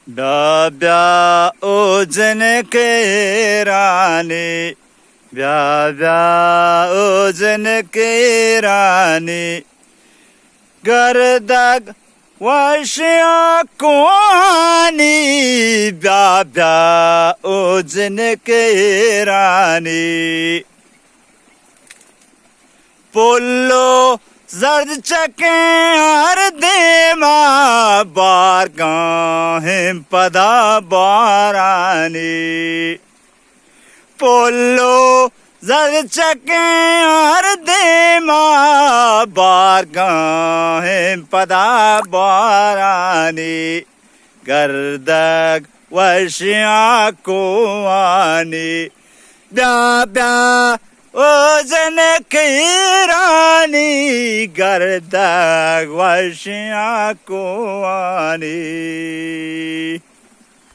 डाब्या ओजन के रानी ब्याब्या ओजन के रानी गर्दग वशिया कुआनी ब्याब्या ओजन के रानी पोलो जर्द चके हर देमा बार गाहें पदा बारानी पोलो जर्द चके हर देमा बार गाहें पदा बारानी गर्दग वशिया को आनी ब्या ब्या ओजन की रानी गर्दग वशिया को आनी।